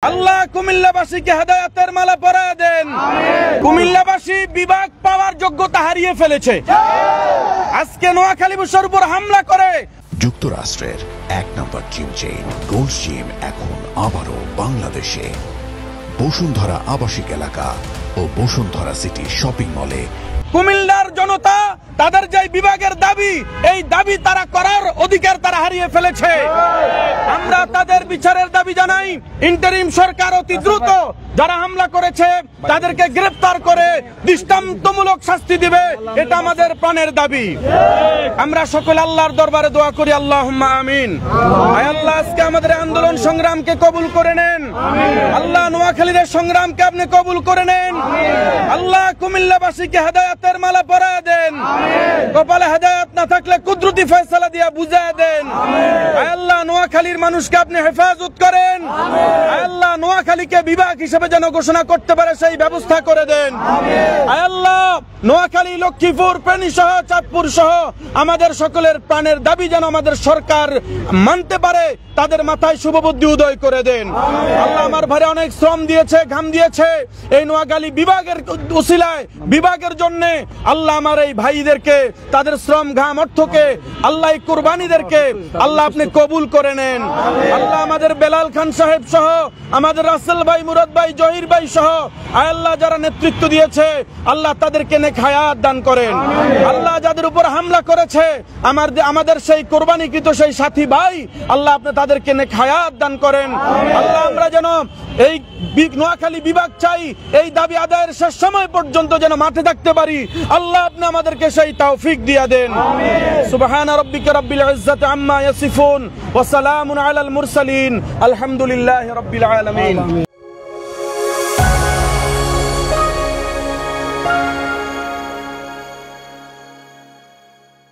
আল্লাহ কুমিল্লাবাসীকে হেদায়েতের মালা পরায় দেন। কুমিল্লাবাসী বিভাগ পাওয়ার যোগ্যতা হারিয়ে ফেলেছে। আজকে নোয়াখালী বুশের উপর হামলা করে যুক্তরাষ্ট্রের ১ নম্বর জিম চেইন গোল্ড জিম এখন আবারও বাংলাদেশে বসুন্ধরা আবাসিক এলাকা ও বসুন্ধরা সিটি শপিং মলে। কুমিল্লার জনতা তাদের যে বিভাগের দাবি, এই দাবি তারা করার অধিকার তারা হারিয়ে ফেলেছে। আমরা তাদের বিচারের দাবি জানাই। ইন্টারিম সরকার অতি দ্রুত যারা হামলা করেছে তাদেরকে গ্রেফতার করে দৃষ্টান্তমূলক শাস্তি দিবে, এটা আমাদের প্রাণের দাবি। আমরা সকল আল্লাহর দরবারে দোয়া করি, আল্লাহুম্মা আমিন। আয় আল্লাহ, আজকে আমাদের আন্দোলন সংগ্রামকে কবুল করে নেন। আল্লাহ, নোয়াখালীর সংগ্রামকে আপনি কবুল করে নেন। আল্লাহ, কুমিল্লাবাসীকে হেদায়েতের মালা পরায় দেন। কপালে হেদায়েত না থাকলে কুদরতি ফয়সালা দিয়া বুঝায় দেন। আয় আল্লাহ, নোয়াখালীর মানুষকে আপনি হেফাজত করেন। আয় আল্লাহ, নোয়াখালীকে বিভাগ হিসেবে যেন ঘোষণা করতে পারে সেই ব্যবস্থা করে দেন। আয় আল্লাহ, নোয়াখালী, লক্ষ্মীপুর, ফেনী সহ চাঁদপুর সহ আমাদের সকলের প্রাণের দাবি যেন আমাদের সরকার মানতে পারে, তাদের মাথায় শুভবুদ্ধি উদয় করে দেন। আল্লাহ, আমার ভাই অনেক শ্রম দিয়েছে, ঘাম দিয়েছে এই নোয়াখালী বিভাগের উসিলায়, বিভাগের জন্য। আল্লাহ, আমার এই ভাইদেরকে তাদের শ্রম ঘাম অর্থকে আল্লাহ এই কুরবানিদেরকে আল্লাহ আপনি কবুল করে নেন। আল্লাহ, আমাদের বেলাল খান সাহেব সহ আমাদের রাসেল ভাই, মুরাদ ভাই, জহির ভাই সহ আয় আল্লাহ যারা নেতৃত্ব দিয়েছে আল্লাহ তাদেরকে নেক হায়াত দান করেন। আল্লাহ, যাদের উপর হামলা করেছে আমাদের সেই কোরবানিকৃত সেই সাথী ভাই, আল্লাহ আপনি তাদেরকে নেক হায়াত দান করেন। আল্লাহ, আমরা যেন এই নোয়াখালী বিভাগ চাই, এই দাবি আদায়ের শেষ সময় পর্যন্ত যেন মাঠে থাকতে পারি। আল্লাহ, আপনি আমাদেরকে সেই তৌফিক দিয়া দেন। সুবহান রাব্বিকা রাব্বিল ইজ্জাতি আম্মা ইয়াসিফুন ওয়া সালামুন আলাল মুরসালিন আলহামদুলিল্লাহি রাব্বিল আলামিন।